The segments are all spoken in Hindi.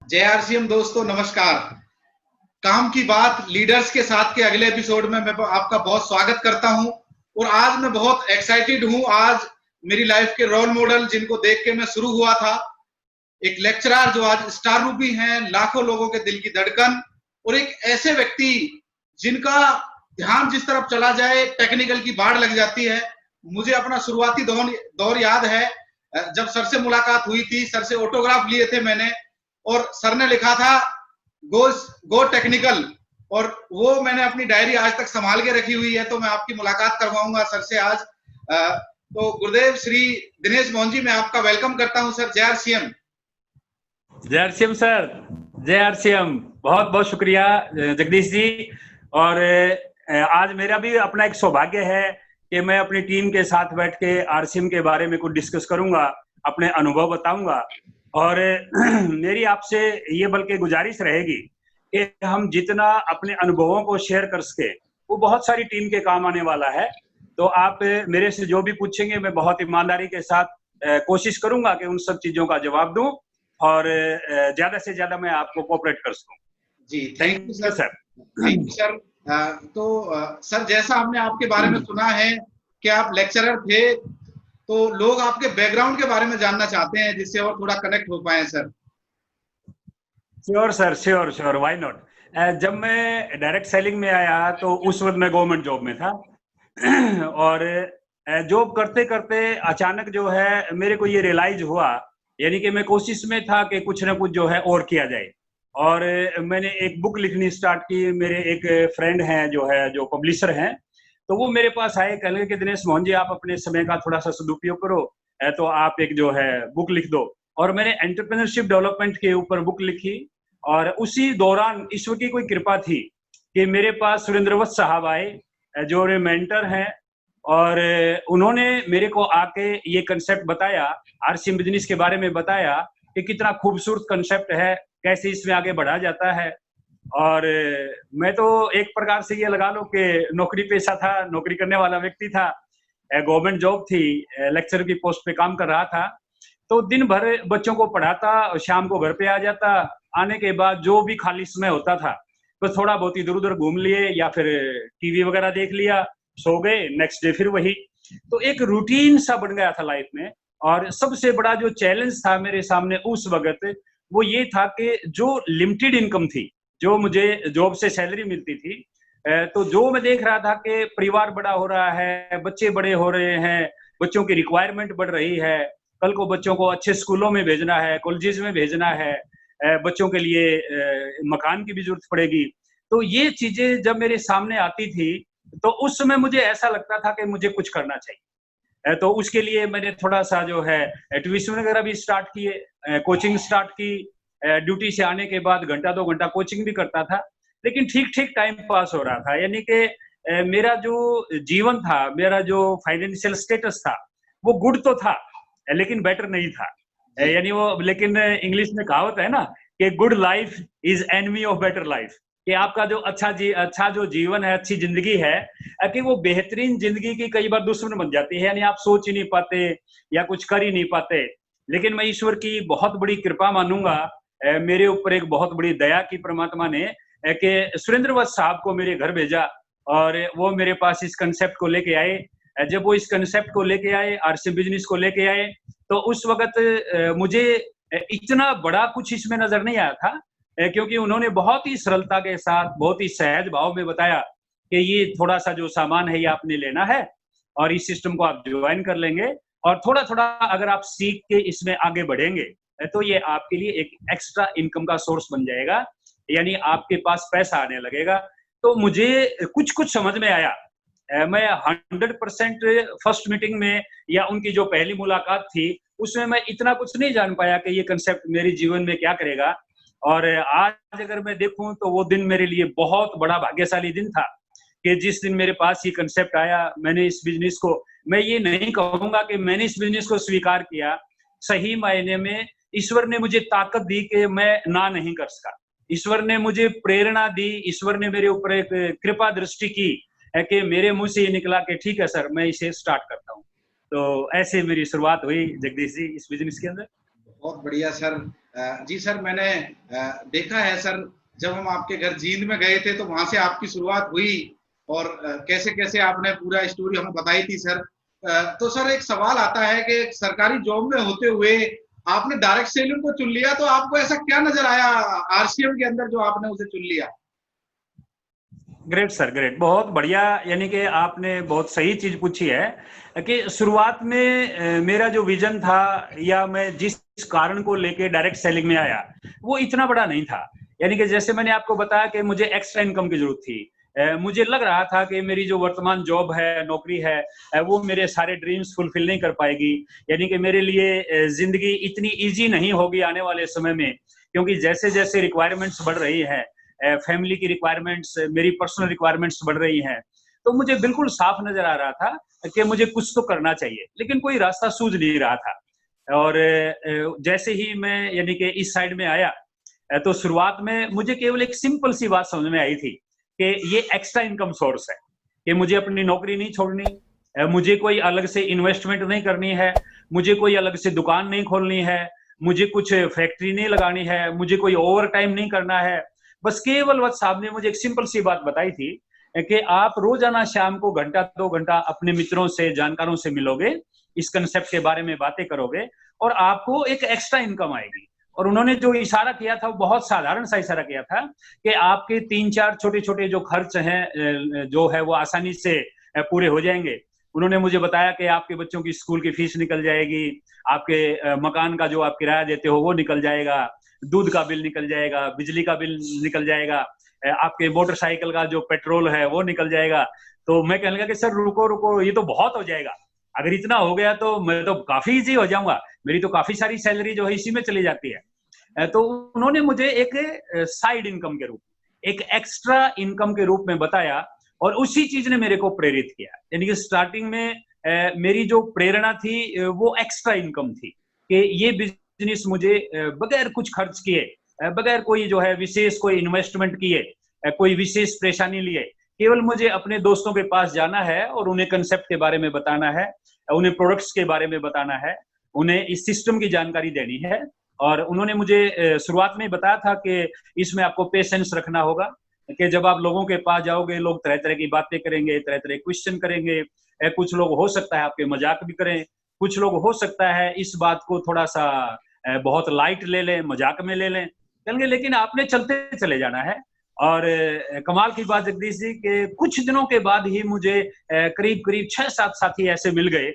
जय आरसीएम दोस्तों, नमस्कार। काम की बात लीडर्स के साथ के अगले एपिसोड में मैं आपका बहुत स्वागत करता हूं। और आज मैं बहुत एक्साइटेड हूं। आज मेरी लाइफ के रोल मॉडल जिनको देख के मैं शुरू हुआ था, एक लेक्चरर जो आज स्टार रूपी हैं, लाखों लोगों के दिल की धड़कन, और एक ऐसे व्यक्ति जिनका ध्यान जिस तरफ चला जाए टेक्निकल की बाढ़ लग जाती है। मुझे अपना शुरुआती दौर याद है, जब सर से मुलाकात हुई थी, सर से ऑटोग्राफ लिए थे मैंने, और सर ने लिखा था गो टेक्निकल, और वो मैंने अपनी डायरी आज तक संभाल के रखी हुई है। तो मैं आपकी मुलाकात करवाऊंगा सर से आज। तो गुरुदेव श्री दिनेश मोहन जी, मैं आपका वेलकम करता हूं सर। जय आरसीएम। जय आरसीएम सर, जय आरसीएम। बहुत बहुत शुक्रिया जगदीश जी। और आज मेरा भी अपना एक सौभाग्य है कि मैं अपनी टीम के साथ बैठ के आरसीएम के बारे में कुछ डिस्कस करूंगा, अपने अनुभव बताऊंगा। और मेरी आपसे ये बल्कि गुजारिश रहेगी कि हम जितना अपने अनुभवों को शेयर कर सके वो बहुत सारी टीम के काम आने वाला है। तो आप मेरे से जो भी पूछेंगे मैं बहुत ईमानदारी के साथ कोशिश करूंगा कि उन सब चीजों का जवाब दूं और ज्यादा से ज्यादा मैं आपको कोऑपरेट कर सकूं। जी, thank you sir. Thank you sir. Sir, जैसा हमने आपके बारे में सुना है कि आप लेक्चरर थे, तो लोग आपके बैकग्राउंड के बारे में जानना चाहते हैं, जिससे और थोड़ा कनेक्ट हो पाए sir. Sure sir, sure sure, why not. जब मैं डायरेक्ट सेलिंग में आया तो उस वक्त मैं गवर्नमेंट जॉब में था और जॉब करते करते अचानक जो है मेरे को ये रियलाइज हुआ, यानी कि मैं कोशिश में था कि कुछ ना कुछ जो है और किया जाए। और मैंने एक बुक लिखनी स्टार्ट की। मेरे एक फ्रेंड हैं जो पब्लिशर हैं, तो वो मेरे पास आए, कहने लगे कि दिनेश मोहन जी, आप अपने समय का थोड़ा सा सदुपयोग करो, तो आप एक जो है बुक लिख दो। और मैंने एंटरप्रेन्योरशिप डेवलपमेंट के ऊपर बुक लिखी। और उसी दौरान ईश्वर की कोई कृपा थी कि मेरे पास सुरेंद्रवत साहब आए, जो मेंटर हैं, और उन्होंने मेरे को आके ये कंसेप्ट बताया, आरसीएम बिजनेस के बारे में बताया कि कितना खूबसूरत कंसेप्ट है, कैसे इसमें आगे बढ़ा जाता है। और मैं तो एक प्रकार से ये लगा लो कि नौकरी पेशा था, नौकरी करने वाला व्यक्ति था, गवर्नमेंट जॉब थी, लेक्चर की पोस्ट पे काम कर रहा था। तो दिन भर बच्चों को पढ़ाता और शाम को घर पे आ जाता। आने के बाद जो भी खाली समय होता था तो थोड़ा बहुत इधर उधर घूम लिए या फिर टीवी वगैरह देख लिया, सो गए, नेक्स्ट डे फिर वही। तो एक रूटीन सा बन गया था लाइफ में। और सबसे बड़ा जो चैलेंज था मेरे सामने उस वक्त, वो ये था कि जो लिमिटेड इनकम थी, जो मुझे जॉब से सैलरी मिलती थी, तो जो मैं देख रहा था कि परिवार बड़ा हो रहा है, बच्चे बड़े हो रहे हैं, बच्चों की रिक्वायरमेंट बढ़ रही है, कल को बच्चों को अच्छे स्कूलों में भेजना है, कॉलेजेस में भेजना है, बच्चों के लिए मकान की भी जरूरत पड़ेगी। तो ये चीजें जब मेरे सामने आती थी तो उस समय मुझे ऐसा लगता था कि मुझे कुछ करना चाहिए। तो उसके लिए मैंने थोड़ा सा जो है ट्यूशन वगैरह भी स्टार्ट किए, कोचिंग स्टार्ट की। ड्यूटी से आने के बाद घंटा 2 घंटा कोचिंग भी करता था, लेकिन ठीक ठीक टाइम पास हो रहा था। यानी कि मेरा जो जीवन था, मेरा जो फाइनेंशियल स्टेटस था, वो गुड तो था लेकिन बेटर नहीं था। यानी वो, लेकिन इंग्लिश में कहावत है ना कि good life is enemy of better life, कि आपका जो अच्छा जो जीवन है, अच्छी जिंदगी है, कि वो बेहतरीन जिंदगी की कई बार दुश्मन बन जाती है। यानी आप सोच ही नहीं पाते या कुछ कर ही नहीं पाते। लेकिन मैं ईश्वर की बहुत बड़ी कृपा मानूंगा, मेरे ऊपर एक बहुत बड़ी दया की परमात्मा ने, कि सुरेंद्रवत साहब को मेरे घर भेजा और वो मेरे पास इस कंसेप्ट को लेके आए। जब वो इस कंसेप्ट को लेके आए, आरसीएम बिजनेस को लेके आए, तो उस वक्त मुझे इतना बड़ा कुछ इसमें नजर नहीं आया था, क्योंकि उन्होंने बहुत ही सरलता के साथ, बहुत ही सहज भाव में बताया कि ये थोड़ा सा जो सामान है ये आपने लेना है और इस सिस्टम को आप ज्वाइन कर लेंगे, और थोड़ा थोड़ा अगर आप सीख के इसमें आगे बढ़ेंगे तो ये आपके लिए एक एक्स्ट्रा इनकम का सोर्स बन जाएगा, यानी आपके पास पैसा आने लगेगा। तो मुझे कुछ कुछ समझ में आया। मैं 100% फर्स्ट मीटिंग में या उनकी जो पहली मुलाकात थी उसमें मैं इतना कुछ नहीं जान पाया कि ये कंसेप्ट मेरे जीवन में क्या करेगा। और आज अगर मैं देखूं तो वो दिन मेरे लिए बहुत बड़ा भाग्यशाली दिन था कि जिस दिन मेरे पास ये कंसेप्ट आया, मैंने इस बिजनेस को, मैं ये नहीं कहूंगा कि मैंने इस बिजनेस को स्वीकार किया, सही मायने में ईश्वर ने मुझे ताकत दी कि मैं ना नहीं कर सका। ईश्वर ने मुझे प्रेरणा दी, ईश्वर ने मेरे ऊपर एक कृपा दृष्टि की है कि मेरे मुंह से ये निकला कि ठीक है सर, मैं इसे स्टार्ट करता हूँ। तो ऐसे मेरी शुरुआत हुई जगदीश जी इस बिजनेस के अंदर। बहुत बढ़िया सर। जी सर, मैंने देखा है सर, जब हम आपके घर जींद में गए थे तो वहां से आपकी शुरुआत हुई और कैसे कैसे आपने पूरा स्टोरी हमें बताई थी सर। तो सर एक सवाल आता है कि सरकारी जॉब में होते हुए आपने डायरेक्ट सेलिंग को चुन लिया, तो आपको ऐसा क्या नजर आया आरसीएम के अंदर जो आपने उसे चुन लिया? ग्रेट सर, ग्रेट, बहुत बढ़िया। यानी कि आपने बहुत सही चीज पूछी है कि शुरुआत में मेरा जो विजन था या मैं जिस कारण को लेके डायरेक्ट सेलिंग में आया वो इतना बड़ा नहीं था। यानी कि जैसे मैंने आपको बताया कि मुझे एक्स्ट्रा इनकम की जरूरत थी। मुझे लग रहा था कि मेरी जो वर्तमान जॉब है, नौकरी है, वो मेरे सारे ड्रीम्स फुलफिल नहीं कर पाएगी। यानी कि मेरे लिए जिंदगी इतनी इजी नहीं होगी आने वाले समय में, क्योंकि जैसे जैसे रिक्वायरमेंट्स बढ़ रही हैं, फैमिली की रिक्वायरमेंट्स, मेरी पर्सनल रिक्वायरमेंट्स बढ़ रही हैं, तो मुझे बिल्कुल साफ नजर आ रहा था कि मुझे कुछ तो करना चाहिए, लेकिन कोई रास्ता सूझ नहीं रहा था। और जैसे ही मैं यानी कि इस साइड में आया, तो शुरुआत में मुझे केवल एक सिंपल सी बात समझ में आई थी कि ये एक्स्ट्रा इनकम सोर्स है, कि मुझे अपनी नौकरी नहीं छोड़नी, मुझे कोई अलग से इन्वेस्टमेंट नहीं करनी है, मुझे कोई अलग से दुकान नहीं खोलनी है, मुझे कुछ फैक्ट्री नहीं लगानी है, मुझे कोई ओवर टाइम नहीं करना है। बस केवल वह साहब ने मुझे एक सिंपल सी बात बताई थी कि आप रोजाना शाम को घंटा 2 घंटा अपने मित्रों से, जानकारों से मिलोगे, इस कंसेप्ट के बारे में बातें करोगे और आपको एक एक्स्ट्रा इनकम आएगी। और उन्होंने जो इशारा किया था वो बहुत साधारण सा इशारा किया था कि आपके 3-4 छोटे छोटे जो खर्च हैं जो है वो आसानी से पूरे हो जाएंगे। उन्होंने मुझे बताया कि आपके बच्चों की स्कूल की फीस निकल जाएगी, आपके मकान का जो आप किराया देते हो वो निकल जाएगा, दूध का बिल निकल जाएगा, बिजली का बिल निकल जाएगा, आपके मोटरसाइकिल का जो पेट्रोल है वो निकल जाएगा। तो मैं कहने लगा कि सर रुको रुको, ये तो बहुत हो जाएगा, अगर इतना हो गया तो मैं तो काफी इजी हो जाऊंगा, मेरी तो काफी सारी सैलरी जो है इसी में चली जाती है। तो उन्होंने मुझे एक साइड इनकम के रूप, एक एक्स्ट्रा इनकम के रूप में बताया और उसी चीज ने मेरे को प्रेरित किया। यानी कि स्टार्टिंग में मेरी जो प्रेरणा थी वो एक्स्ट्रा इनकम थी कि ये बिजनेस मुझे बगैर कुछ खर्च किए, बगैर कोई जो है विशेष कोई इन्वेस्टमेंट किए, कोई विशेष परेशानी लिए, केवल मुझे अपने दोस्तों के पास जाना है और उन्हें कंसेप्ट के बारे में बताना है, उन्हें प्रोडक्ट्स के बारे में बताना है, उन्हें इस सिस्टम की जानकारी देनी है। और उन्होंने मुझे शुरुआत में बताया था कि इसमें आपको पेशेंस रखना होगा, कि जब आप लोगों के पास जाओगे लोग तरह तरह की बातें करेंगे, तरह तरह क्वेश्चन करेंगे, कुछ लोग हो सकता है आपके मजाक भी करें, कुछ लोग हो सकता है इस बात को थोड़ा सा बहुत लाइट ले लें, मजाक में ले लें, कहेंगे, लेकिन आपने चलते चले जाना है। और कमाल की बात जगदीश जी कि कुछ दिनों के बाद ही मुझे करीब करीब 6-7 साथी ऐसे मिल गए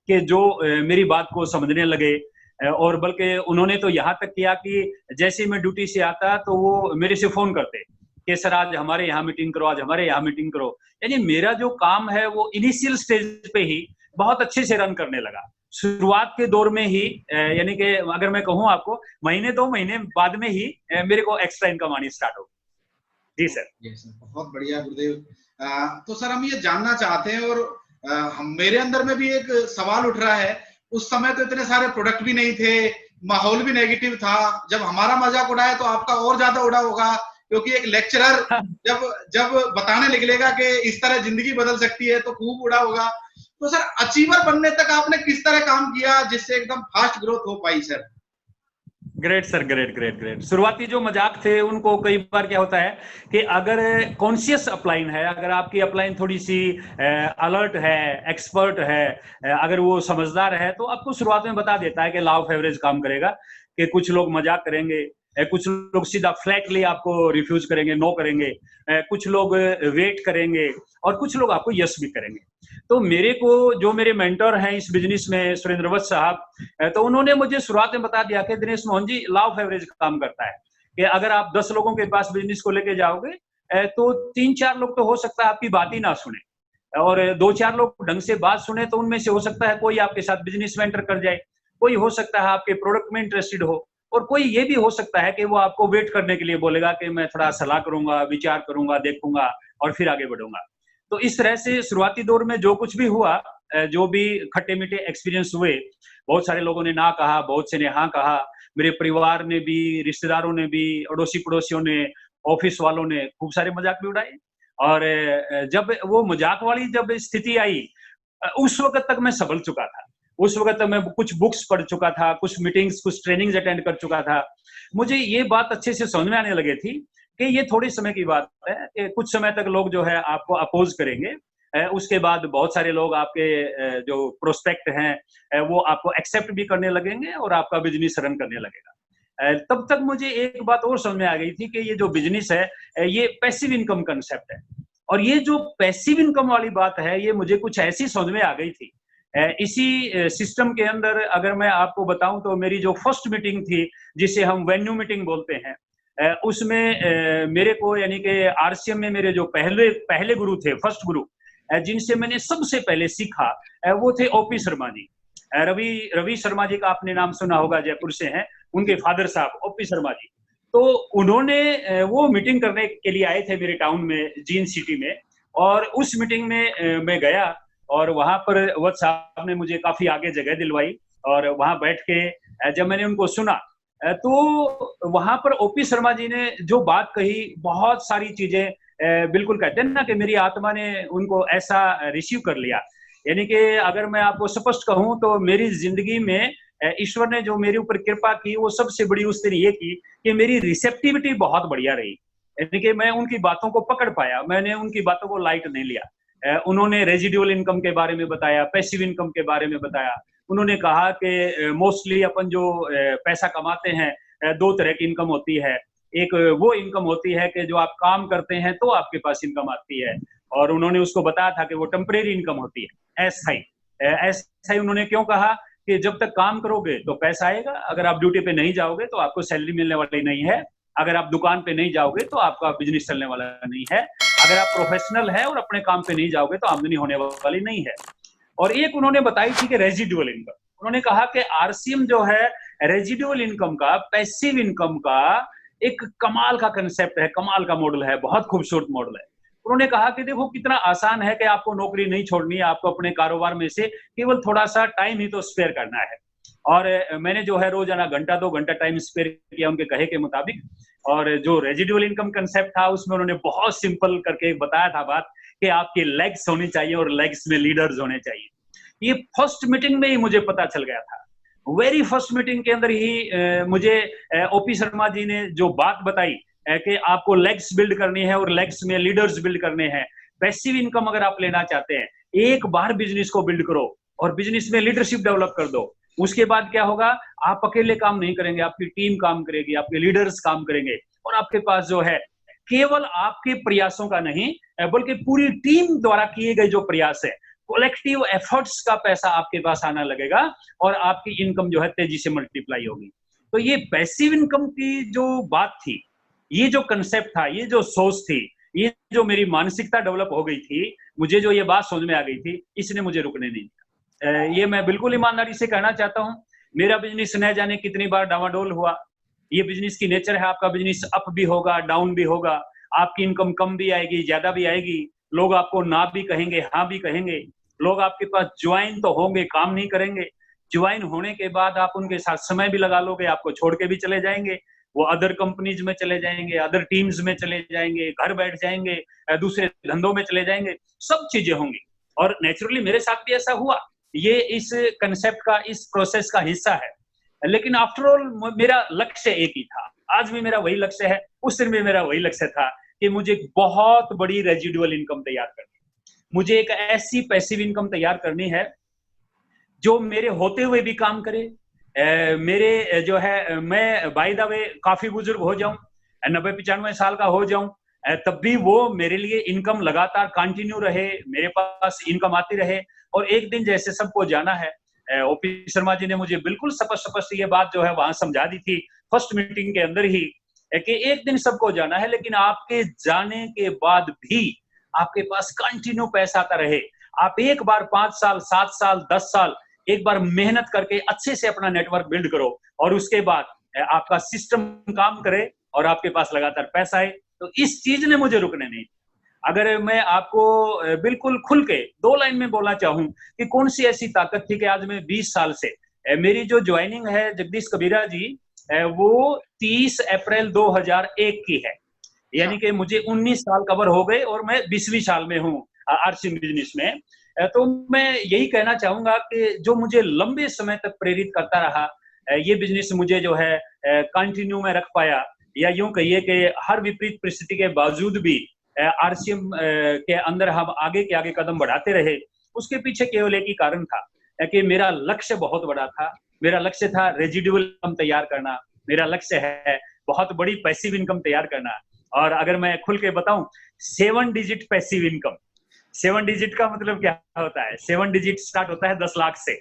कि जो मेरी बात को समझने लगे। और बल्कि उन्होंने तो यहाँ तक किया कि जैसे ही मैं ड्यूटी से आता तो वो मेरे से फोन करते कि सर आज हमारे यहाँ मीटिंग करो, आज हमारे यहाँ मीटिंग करो। यानी मेरा जो काम है वो इनिशियल स्टेज पे ही बहुत अच्छे से रन करने लगा। शुरुआत के दौर में ही यानी कि अगर मैं कहूँ आपको, महीने 2 महीने बाद में ही मेरे को एक्स्ट्रा इनकम आनी स्टार्ट हो। जी सर। बहुत बढ़िया गुरुदेव। तो सर हम ये जानना चाहते हैं और हम मेरे अंदर में भी एक सवाल उठ रहा है, उस समय तो इतने सारे प्रोडक्ट भी नहीं थे, माहौल भी नेगेटिव था, जब हमारा मजाक उड़ाया तो आपका और ज्यादा उड़ा होगा, क्योंकि एक लेक्चरर जब बताने निकलेगा कि इस तरह जिंदगी बदल सकती है तो खूब उड़ा होगा। तो सर अचीवर बनने तक आपने किस तरह काम किया जिससे एकदम फास्ट ग्रोथ हो पाई sir? Great sir, great great great. शुरुआती जो मजाक थे उनको कई बार क्या होता है कि अगर कॉन्शियस अपलाइन है, अगर आपकी अपलाइन थोड़ी सी अलर्ट है, एक्सपर्ट है, अगर वो समझदार है, तो आपको शुरुआत में बता देता है कि लॉ ऑफ एवरेज काम करेगा, कि कुछ लोग मजाक करेंगे, कुछ लोग सीधा फ्लैटली आपको रिफ्यूज करेंगे, नो करेंगे, कुछ लोग वेट करेंगे और कुछ लोग आपको यस भी करेंगे। तो मेरे को जो मेरे मेंटर हैं इस बिजनेस में, सुरेंद्र वत्स साहब, तो उन्होंने मुझे शुरुआत में बता दिया कि Dinesh Mohan ji law of average काम करता है, कि अगर आप 10 लोगों के पास बिजनेस को लेके जाओगे तो 3-4 लोग तो हो सकता है आपकी बात ही ना सुने, और 2-4 लोग ढंग से बात सुने तो उनमें से हो सकता है कोई आपके साथ बिजनेस में एंटर कर जाए, कोई हो सकता है आपके प्रोडक्ट में इंटरेस्टेड हो, और कोई ये भी हो सकता है कि वो आपको वेट करने के लिए बोलेगा कि मैं थोड़ा सलाह करूंगा, विचार करूंगा, देखूंगा और फिर आगे बढ़ूंगा। तो इस तरह से शुरुआती दौर में जो कुछ भी हुआ, जो भी खट्टे मीठे एक्सपीरियंस हुए, बहुत सारे लोगों ने ना कहा, बहुत से ने हाँ कहा, मेरे परिवार ने भी, रिश्तेदारों ने भी, अड़ोसी पड़ोसियों ने, ऑफिस वालों ने खूब सारे मजाक भी उड़ाए। और जब वो मजाक वाली जब स्थिति आई, उस वक्त तक मैं संभल चुका था। उस वक्त मैं कुछ बुक्स पढ़ चुका था, कुछ मीटिंग्स, कुछ ट्रेनिंग्स अटेंड कर चुका था। मुझे ये बात अच्छे से समझ में आने लगी थी कि ये थोड़े समय की बात है कि कुछ समय तक लोग जो है आपको अपोज करेंगे। उसके बाद बहुत सारे लोग आपके जो प्रोस्पेक्ट हैं वो आपको एक्सेप्ट भी करने लगेंगे और आपका बिजनेस रन करने लगेगा। तब तक मुझे एक बात और समझ में आ गई थी कि ये जो बिजनेस है ये पैसिव इनकम कंसेप्ट है। और ये जो पैसिव इनकम वाली बात है ये मुझे कुछ ऐसी समझ में आ गई थी। इसी सिस्टम के अंदर अगर मैं आपको बताऊं तो मेरी जो फर्स्ट मीटिंग थी, जिसे हम वेन्यू मीटिंग बोलते हैं, उसमें मेरे को यानी कि आरसीएम में मेरे जो पहले पहले गुरु थे, फर्स्ट गुरु, जिनसे मैंने सबसे पहले सीखा, वो थे ओपी शर्मा जी। रवि शर्मा जी का आपने नाम सुना होगा, जयपुर से हैं, उनके फादर साहब ओपी शर्मा जी। तो उन्होंने वो मीटिंग करने के लिए आए थे मेरे टाउन में, जीन सिटी में। और उस मीटिंग में मैं गया और वहां पर वत्स साहब ने मुझे काफी आगे जगह दिलवाई। और वहां बैठ के जब मैंने उनको सुना तो वहां पर ओपी शर्मा जी ने जो बात कही, बहुत सारी चीजें बिल्कुल कहते हैं ना कि मेरी आत्मा ने उनको ऐसा रिसीव कर लिया। यानी कि अगर मैं आपको स्पष्ट कहूं तो मेरी जिंदगी में ईश्वर ने जो मेरे ऊपर कृपा की वो सबसे बड़ी उस दिन ये की कि मेरी रिसेप्टिविटी बहुत बढ़िया रही। यानी कि मैं उनकी बातों को पकड़ पाया, मैंने उनकी बातों को लाइट नहीं लिया। उन्होंने रेजिडुअल इनकम के बारे में बताया, पैसिव इनकम के बारे में बताया। उन्होंने कहा कि मोस्टली अपन जो पैसा कमाते हैं, दो तरह की इनकम होती है। एक वो इनकम होती है कि जो आप काम करते हैं तो आपके पास इनकम आती है, और उन्होंने उसको बताया था कि वो टेम्परेरी इनकम होती है, अस्थायी। अस्थायी उन्होंने क्यों कहा कि जब तक काम करोगे तो पैसा आएगा, अगर आप ड्यूटी पे नहीं जाओगे तो आपको सैलरी मिलने वाली नहीं है, अगर आप दुकान पे नहीं जाओगे तो आपका बिजनेस चलने वाला नहीं है, अगर आप प्रोफेशनल है और अपने काम पे नहीं जाओगे तो आमदनी होने वाली नहीं है। और एक उन्होंने बताई थी कि रेजिडुअल इनकम। उन्होंने कहा कि आरसीएम जो है रेजिडुअल इनकम का, पैसिव इनकम का एक कमाल का कंसेप्ट है, कमाल का मॉडल है, बहुत खूबसूरत मॉडल है। उन्होंने कहा कि देखो कितना आसान है कि आपको नौकरी नहीं छोड़नी है, आपको अपने कारोबार में से केवल थोड़ा सा टाइम ही तो स्पेयर करना है। और मैंने जो है रोजाना घंटा 2 घंटा टाइम स्पेयर किया उनके कहे के मुताबिक। और जो रेजिडुअल इनकम कंसेप्ट था उसमें उन्होंने बहुत सिंपल करके बताया था बात कि आपके लेग्स होनी चाहिए और लेग्स में लीडर्स होने चाहिए। ये फर्स्ट मीटिंग में ही मुझे पता चल गया था। वेरी फर्स्ट मीटिंग के अंदर ही मुझे ओपी शर्मा जी ने जो बात बताई कि आपको लेग्स बिल्ड करनी है और लेग्स में लीडर्स बिल्ड करने हैं। पैसिव इनकम अगर आप लेना चाहते हैं, एक बार बिजनेस को बिल्ड करो और बिजनेस में लीडरशिप डेवलप कर दो। उसके बाद क्या होगा, आप अकेले काम नहीं करेंगे, आपकी टीम काम करेगी, आपके लीडर्स काम करेंगे, और आपके पास जो है केवल आपके प्रयासों का नहीं बल्कि पूरी टीम द्वारा किए गए जो प्रयास है, कलेक्टिव एफर्ट्स का पैसा आपके पास आना लगेगा और आपकी इनकम जो है तेजी से मल्टीप्लाई होगी। तो ये पैसिव इनकम की जो बात थी, ये जो कंसेप्ट था, ये जो सोच थी, ये जो मेरी मानसिकता डेवलप हो गई थी, मुझे जो ये बात समझ में आ गई थी, इसने मुझे रुकने नहीं दिया। ये मैं बिल्कुल ईमानदारी से कहना चाहता हूं। मेरा बिजनेस न जाने कितनी बार डावाडोल हुआ। ये बिजनेस की नेचर है, आपका बिजनेस अप भी होगा, डाउन भी होगा, आपकी इनकम कम भी आएगी, ज्यादा भी आएगी, लोग आपको ना भी कहेंगे, हाँ भी कहेंगे, लोग आपके पास ज्वाइन तो होंगे, काम नहीं करेंगे। ज्वाइन होने के बाद आप उनके साथ समय भी लगा लोगे, आपको छोड़ के भी चले जाएंगे, वो अदर कंपनीज में चले जाएंगे, अदर टीम्स में चले जाएंगे, घर बैठ जाएंगे, दूसरे धंधों में चले जाएंगे, सब चीजें होंगी। और नेचुरली मेरे साथ भी ऐसा हुआ। ये इस कंसेप्ट का, इस प्रोसेस का हिस्सा है। लेकिन आफ्टर ऑल मेरा लक्ष्य एक ही था, आज भी मेरा वही लक्ष्य है, उस दिन भी मेरा वही लक्ष्य था कि मुझे बहुत बड़ी रेजिडुअल इनकम तैयार करनी है। मुझे एक ऐसी पैसिव इनकम तैयार करनी है जो मेरे होते हुए भी काम करे। मेरे जो है, मैं बाय द वे काफी बुजुर्ग हो जाऊं, 90-95 साल का हो जाऊं, तब भी वो मेरे लिए इनकम लगातार कंटिन्यू रहे, मेरे पास इनकम आती रहे। और एक दिन जैसे सबको जाना है, ओपी शर्मा जी ने मुझे बिल्कुल स्पष्ट ये बात जो है वहां समझा दी थी फर्स्ट मीटिंग के अंदर ही, कि एक दिन सबको जाना है, लेकिन आपके जाने के बाद भी आपके पास कंटिन्यू पैसा आता रहे। आप एक बार 5 साल, 7 साल, 10 साल एक बार मेहनत करके अच्छे से अपना नेटवर्क बिल्ड करो, और उसके बाद आपका सिस्टम काम करे और आपके पास लगातार पैसा आए। तो इस चीज ने मुझे रुकने नहीं। अगर मैं आपको बिल्कुल खुल के 2 लाइन में बोलना चाहूं कि कौन सी ऐसी ताकत थी कि आज मैं 20 साल से, मेरी जो ज्वाइनिंग है जगदीश कबीरा जी, वो 30 अप्रैल 2001 की है। यानी कि मुझे 19 साल कवर हो गए और मैं 20वीं साल में हूँ आरसीएम बिजनेस में। तो मैं यही कहना चाहूंगा कि जो मुझे लंबे समय तक प्रेरित करता रहा, ये बिजनेस मुझे जो है कंटिन्यू में रख पाया, या यूं कहिए कि हर विपरीत परिस्थिति के बावजूद भी आरसीएम के अंदर हम आगे के आगे कदम बढ़ाते रहे, उसके पीछे केवल एक ही कारण था कि मेरा लक्ष्य बहुत बड़ा था। मेरा लक्ष्य था रेजिडुअल इनकम तैयार करना, मेरा लक्ष्य है बहुत बड़ी पैसिव इनकम तैयार करना। और अगर मैं खुल के बताऊं, 7 डिजिट पैसिव इनकम। 7 डिजिट का मतलब क्या होता है? 7 डिजिट स्टार्ट होता है 10 लाख से।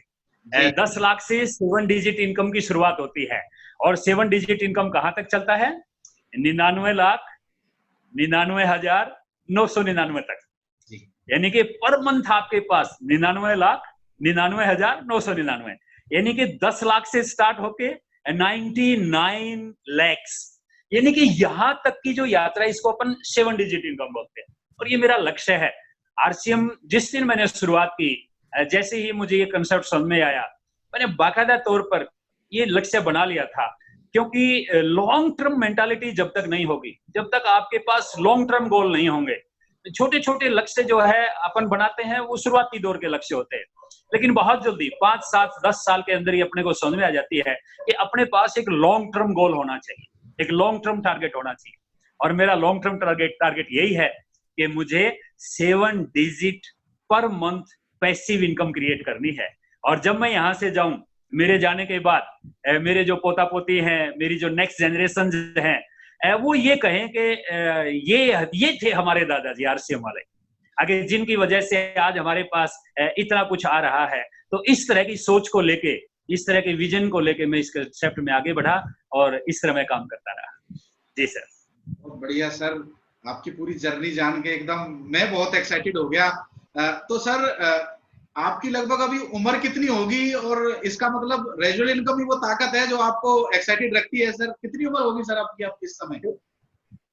10 लाख से 7 डिजिट इनकम की शुरुआत होती है। और 7 डिजिट इनकम कहां तक चलता है? 99,99,999 तक। यानी कि पर मंथ आपके पास 99,99,999, यानी कि 10 लाख से स्टार्ट होके 99 lakhs, यानी कि यहां तक की जो यात्रा, इसको अपन 7 डिजिट इनकम बोलते हैं। और ये मेरा लक्ष्य है। आरसीएम जिस दिन मैंने शुरुआत की, जैसे ही मुझे ये कंसेप्ट समझ में आया, मैंने बाकायदा तौर पर ये लक्ष्य बना लिया था। क्योंकि लॉन्ग टर्म मेंटालिटी जब तक नहीं होगी, जब तक आपके पास लॉन्ग टर्म गोल नहीं होंगे, छोटे छोटे लक्ष्य जो है अपन बनाते हैं, वो शुरुआती दौर के लक्ष्य होते हैं। लेकिन बहुत जल्दी 5, 7, 10 साल के अंदर ही अपने को समझ में आ जाती है कि अपने पास एक लॉन्ग टर्म गोल होना चाहिए, एक लॉन्ग टर्म टारगेट होना चाहिए। और मेरा लॉन्ग टर्म टारगेट यही है कि मुझे 7 digit per month passive income create करनी है। और जब मैं यहाँ से जाऊं, मेरे जाने के बाद मेरे जो पोता पोती हैं, मेरी जो नेक्स्ट जनरेशन हैं, वो ये कहें कि ये थे हमारे दादाजी आरसीएम वाले, आगे जिनकी वजह से आज हमारे पास इतना कुछ आ रहा है। तो इस तरह की सोच को लेके, इस तरह के विजन को लेके मैं इस कंसेप्ट में आगे बढ़ा और इस तरह मैं काम करता रहा। जी सर। बहुत बढ़िया सर, आपकी पूरी जर्नी जान के एकदम मैं बहुत एक्साइटेड हो गया। तो सर, आपकी लगभग अभी उम्र कितनी होगी, और इसका मतलब रेजुअल इनकम ही वो ताकत है जो आपको एक्साइटेड रखती है। सर, कितनी उम्र होगी सर आपकी आप इस समय?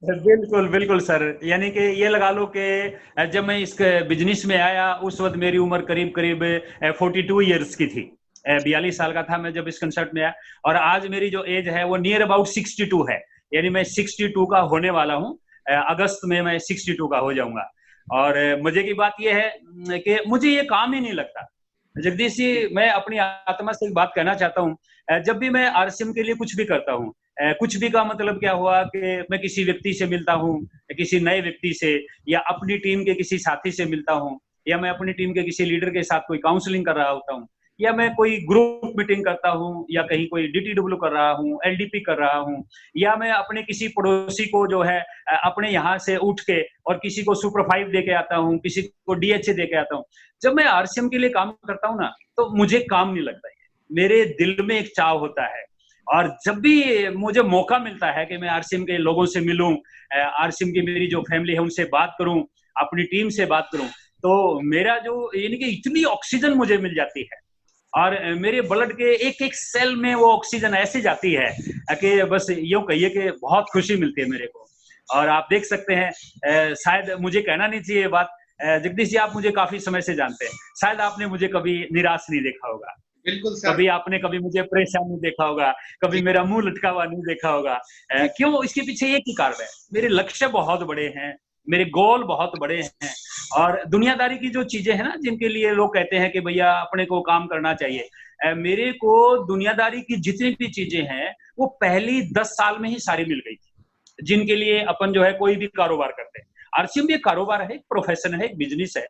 बिल्कुल बिल्कुल सर, यानी कि ये लगा लो कि जब मैं इस बिजनेस में आया, उस वक्त मेरी उम्र करीब करीब 42 ईयर्स की थी। 42 साल का था मैं जब इस कंसर्ट में आया। और आज मेरी जो एज है वो नियर अबाउट 62 है, यानी मैं 62 का होने वाला हूँ। अगस्त में मैं 62 का हो जाऊंगा। और मजे की बात यह है कि मुझे ये काम ही नहीं लगता। जगदीश जी, मैं अपनी आत्मा से एक बात कहना चाहता हूँ। जब भी मैं आरसीएम के लिए कुछ भी करता हूँ, कुछ भी का मतलब क्या हुआ कि मैं किसी व्यक्ति से मिलता हूँ, किसी नए व्यक्ति से, या अपनी टीम के किसी साथी से मिलता हूँ, या मैं अपनी टीम के किसी लीडर के साथ कोई काउंसलिंग कर रहा होता हूँ, या मैं कोई ग्रुप मीटिंग करता हूँ, या कहीं कोई डीटीडब्ल्यू कर रहा हूँ, एलडीपी कर रहा हूँ, या मैं अपने किसी पड़ोसी को जो है अपने यहाँ से उठ के और किसी को सुपर 5 दे के आता हूँ, किसी को डीएचए दे के आता हूँ। जब मैं आरसीएम के लिए काम करता हूँ ना, तो मुझे काम नहीं लगता है, मेरे दिल में एक चाव होता है। और जब भी मुझे मौका मिलता है कि मैं आरसीएम के लोगों से मिलूं, आरसीएम की मेरी जो फैमिली है उनसे बात करूं, अपनी टीम से बात करूं, तो मेरा जो यानी कि इतनी ऑक्सीजन मुझे मिल जाती है, और मेरे ब्लड के एक एक सेल में वो ऑक्सीजन ऐसे जाती है कि बस यूं कहिए कि बहुत खुशी मिलती है मेरे को। और आप देख सकते हैं, शायद मुझे कहना नहीं चाहिए ये बात, जगदीश जी आप मुझे काफी समय से जानते हैं, शायद आपने मुझे कभी निराश नहीं देखा होगा। बिल्कुल सर। कभी आपने कभी मुझे परेशान नहीं देखा होगा, कभी मेरा मुंह लटका हुआ नहीं देखा होगा। क्यों? इसके पीछे एक ही कारण है, मेरे लक्ष्य बहुत बड़े हैं, मेरे गोल बहुत बड़े हैं। और दुनियादारी की जो चीजें हैं ना, जिनके लिए लोग कहते हैं कि भैया अपने को काम करना चाहिए, मेरे को दुनियादारी की जितनी भी चीजें हैं वो पहली 10 साल में ही सारी मिल गई थी, जिनके लिए अपन जो है कोई भी कारोबार करते हैं। आरसीएम भी एक कारोबार है, एक प्रोफेशन है, एक बिजनेस है।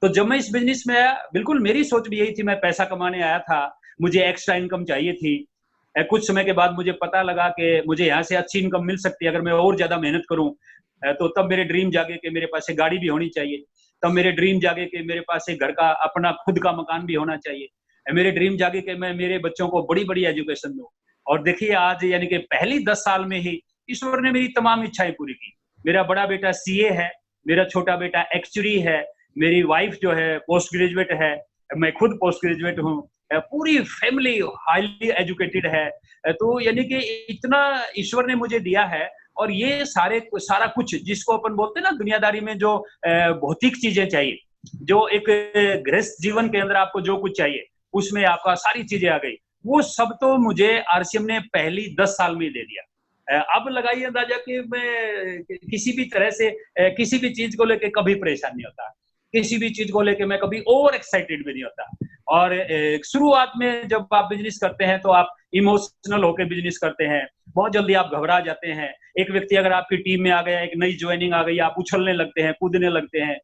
तो जब मैं इस बिजनेस में आया, बिल्कुल मेरी सोच भी यही थी, मैं पैसा कमाने आया था, मुझे एक्स्ट्रा इनकम चाहिए थी। कुछ समय के बाद मुझे पता लगा कि मुझे यहाँ से अच्छी इनकम मिल सकती है अगर मैं और ज्यादा मेहनत करूं। तो तब मेरे ड्रीम जागे कि मेरे पास एक गाड़ी भी होनी चाहिए, तब मेरे ड्रीम जागे कि मेरे पास एक घर का अपना खुद का मकान भी होना चाहिए, मेरे ड्रीम जागे कि मैं मेरे बच्चों को बड़ी बड़ी एजुकेशन दूं। और देखिए आज यानी कि पहली 10 साल में ही ईश्वर ने मेरी तमाम इच्छाएं पूरी की। मेरा बड़ा बेटा सीए है, मेरा छोटा बेटा एक्चुअरी है, मेरी वाइफ जो है पोस्ट ग्रेजुएट है, मैं खुद पोस्ट ग्रेजुएट हूँ, पूरी फैमिली हाईली एजुकेटेड है। तो यानी कि इतना ईश्वर ने मुझे दिया है। और ये सारा कुछ जिसको अपन बोलते हैं ना दुनियादारी में, जो भौतिक चीजें चाहिए, जो एक गृहस्थ जीवन के अंदर आपको जो कुछ चाहिए, उसमें आपका सारी चीजें आ गई। वो सब तो मुझे आरसीएम ने पहली 10 साल में दे दिया। अब लगाइए अंदाजा कि मैं किसी भी तरह से किसी भी चीज को लेकर कभी परेशान नहीं होता। किसी भी चीज को लेके मैं कभी ओवर एक्साइटेड भी नहीं होता। और शुरुआत में जब आप बिजनेस करते हैं तो आप इमोशनल होकर बिजनेस करते हैं, बहुत जल्दी आप घबरा जाते हैं। एक व्यक्ति अगर आपकी टीम में आ गया, एक नई ज्वाइनिंग आ गई, आप उछलने लगते हैं, कूदने लगते हैं।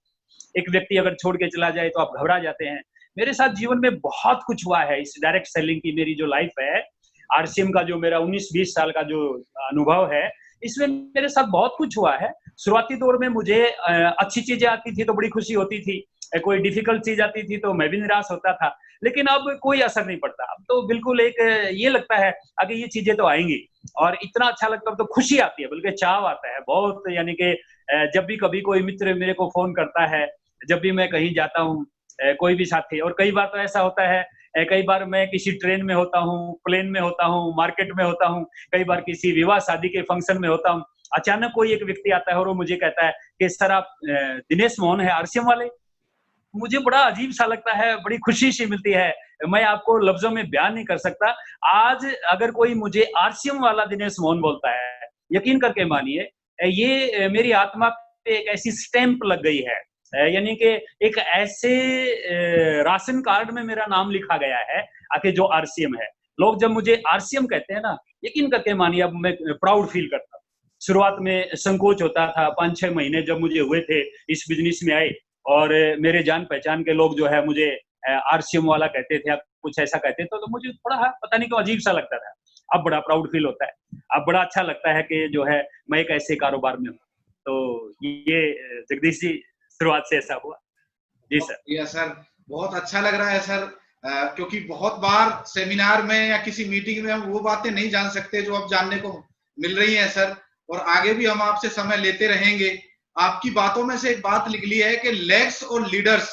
एक व्यक्ति अगर छोड़ के चला जाए तो आप घबरा जाते हैं। मेरे साथ जीवन में बहुत कुछ हुआ है। इस डायरेक्ट सेलिंग की मेरी जो लाइफ है, आरसीएम का जो मेरा 19-20 साल का जो अनुभव है, इसमें मेरे साथ बहुत कुछ हुआ है। शुरुआती दौर में मुझे अच्छी चीजें आती थी तो बड़ी खुशी होती थी, कोई डिफिकल्ट चीज आती थी तो मैं भी निराश होता था, लेकिन अब कोई असर नहीं पड़ता। अब तो बिल्कुल एक ये लगता है आगे ये चीजें तो आएंगी, और इतना अच्छा लगता है, तो खुशी आती है, बल्कि चाव आता है बहुत। यानी कि जब भी कभी कोई मित्र मेरे को फोन करता है, जब भी मैं कहीं जाता हूँ, कोई भी साथी, और कई बार तो ऐसा होता है, कई बार मैं किसी ट्रेन में होता हूँ, प्लेन में होता हूँ, मार्केट में होता हूँ, कई बार किसी विवाह शादी के फंक्शन में होता हूँ, अचानक कोई एक व्यक्ति आता है और वो मुझे कहता है कि सर आप दिनेश मोहन है आरसीएम वाले। मुझे बड़ा अजीब सा लगता है, बड़ी खुशी सी मिलती है, मैं आपको लफ्जों में बयान नहीं कर सकता। आज अगर कोई मुझे आरसीएम वाला दिनेश मोहन बोलता है, यकीन करके मानिए ये मेरी आत्मा पे एक ऐसी स्टैंप लग गई है। यानी कि एक ऐसे राशन कार्ड में मेरा नाम लिखा गया है आके जो आरसीएम है। लोग जब मुझे आरसीएम कहते हैं ना, यकीन करके मानिए अब मैं प्राउड फील करता हूँ। शुरुआत में संकोच होता था, 5-6 महीने जब मुझे हुए थे इस बिजनेस में आए, और मेरे जान पहचान के लोग जो है मुझे आरसीएम वाला कहते थे, अब कुछ ऐसा कहते थे, तो मुझे थोड़ा पता नहीं क्यों अजीब सा लगता था। अब बड़ा प्राउड फील होता है, अब बड़ा अच्छा लगता है कि जो है मैं एक ऐसे कारोबार में हूँ। तो ये जगदीश जी शुरुआत से ऐसा हुआ। जी सर। यस सर, बहुत अच्छा लग रहा है सर, क्योंकि बहुत बार सेमिनार में या किसी मीटिंग में हम वो बातें नहीं जान सकते जो अब जानने को मिल रही हैं सर, और आगे भी हम आपसे समय लेते रहेंगे। आपकी बातों में से एक बात निकली है कि लेग्स और लीडर्स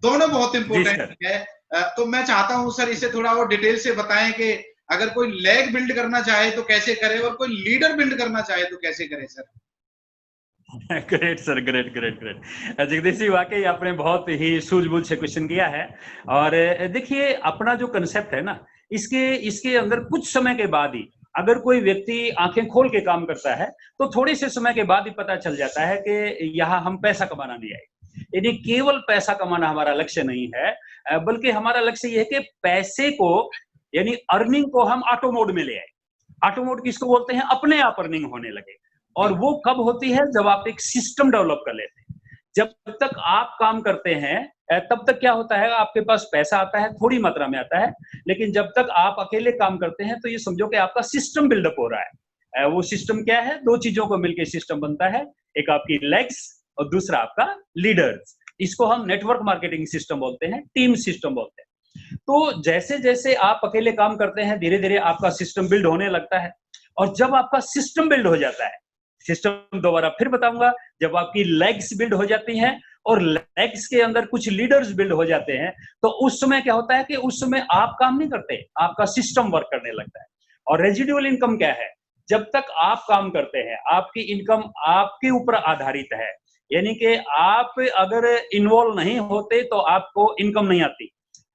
दोनों बहुत इंपॉर्टेंट है। तो मैं चाहता हूं सर इसे थोड़ा और डिटेल से बताएं कि अगर कोई लेग बिल्ड करना चाहे तो कैसे करे, और कोई लीडर बिल्ड करना चाहे तो कैसे करे sir. Great sir, great great great. Jagdish ji वाकई आपने बहुत ही सूझबूझ से क्वेश्चन किया है। और देखिए अपना जो कंसेप्ट है ना, इसके अंदर कुछ समय के बाद ही अगर कोई व्यक्ति आंखें खोल के काम करता है तो थोड़े से समय के बाद ही पता चल जाता है कि यहाँ हम पैसा कमाना नहीं आए। यानी केवल पैसा कमाना हमारा लक्ष्य नहीं है, बल्कि हमारा लक्ष्य ये है कि पैसे को यानी अर्निंग को हम ऑटो मोड में ले आए। ऑटो मोड किसको बोलते हैं? अपने आप अर्निंग होने लगे। और वो कब होती है? जब आप एक सिस्टम डेवलप कर लेते हैं। जब तक आप काम करते हैं तब तक क्या होता है, आपके पास पैसा आता है, थोड़ी मात्रा में आता है, लेकिन जब तक आप अकेले काम करते हैं तो ये समझो कि आपका सिस्टम बिल्डअप हो रहा है। वो सिस्टम क्या है? दो चीजों को मिलकर सिस्टम बनता है, एक आपकी लेग्स और दूसरा आपका लीडर्स। इसको हम नेटवर्क मार्केटिंग सिस्टम बोलते हैं, टीम सिस्टम बोलते हैं। तो जैसे जैसे आप अकेले काम करते हैं, धीरे धीरे आपका सिस्टम बिल्ड होने लगता है। और जब आपका सिस्टम बिल्ड हो जाता है, सिस्टम दोबारा फिर बताऊंगा, जब आपकी लेग्स बिल्ड हो जाती हैं और लेग्स के अंदर कुछ लीडर्स बिल्ड हो जाते हैं, तो उस समय क्या होता है कि उस समय आप काम नहीं करते, आपका सिस्टम वर्क करने लगता है। और रेजिडुअल इनकम क्या है? जब तक आप काम करते हैं, आपकी इनकम आपके ऊपर आधारित है। यानी कि आप अगर इन्वॉल्व नहीं होते तो आपको इनकम नहीं आती।